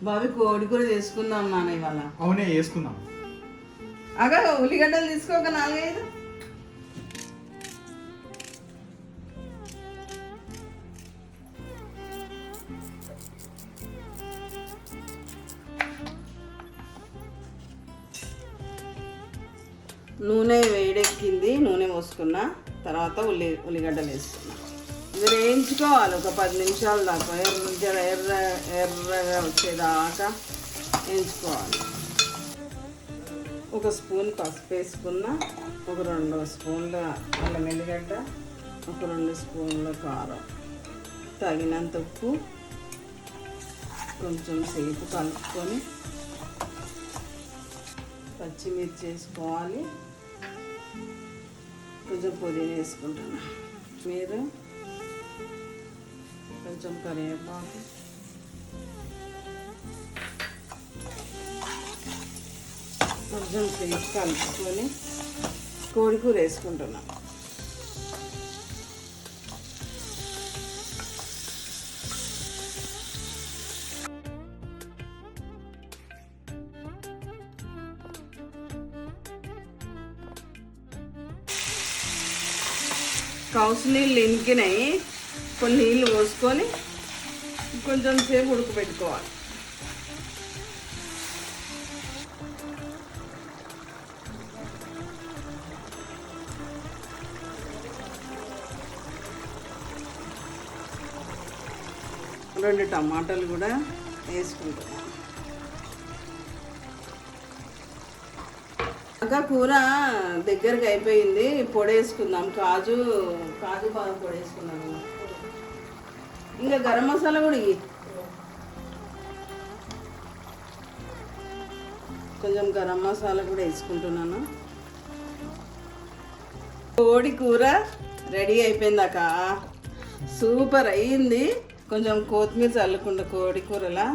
బాబీ కోడి కూర చేసుకుందాం నాన్న ఇవాళ. అవునే చేసుకుందాం. అగా ఉల్లిగడ్డలు తీసుకో ఒక 4-5. నూనె వేడెక్కింది, నూనె పోసుకున్నా. తర్వాత ఉల్లిగడ్డలు వేసుకున్నా. ఇది వేయించుకోవాలి ఒక 10 నిమిషాల దాకా, ఎర్రగా వచ్చేదాకా వేయించుకోవాలి. ఒక స్పూన్ పసుపు వేసుకున్నా, ఒక 2 స్పూన్ల అల్లం వెల్లిగడ్డ, ఒక 2 స్పూన్ల కారం, తగినంత ఉప్పు, కొంచెం సేపు కలుపుకొని పచ్చిమిర్చి వేసుకోవాలి. కొంచెం పుదీనా వేసుకుంటున్నా, మీరు కొంచెం కరివేపాకు, కొంచెం సేపు కలుపుకొని కోడి కూర వేసుకుంటున్నాం. కౌసు నీళ్ళు ఇంకినాయి, కొన్ని నీళ్ళు పోసుకొని కొంచెం సేపు ఉడకబెట్టుకోవాలి. రెండు టమాటాలు కూడా వేసుకుంటాం. ఇంకా కూర దగ్గరికి అయిపోయింది, పొడి వేసుకుందాం. కాజు బాగా పొడి వేసుకున్నాను. ఇంకా గరం మసాలా కూడా కొంచెం గరం మసాలా కూడా వేసుకుంటున్నాను. కోడి కూర రెడీ అయిపోయిందాక, సూపర్ అయ్యింది. కొంచెం కొత్తిమీర చల్లుకుంటా కోడి కూరలా.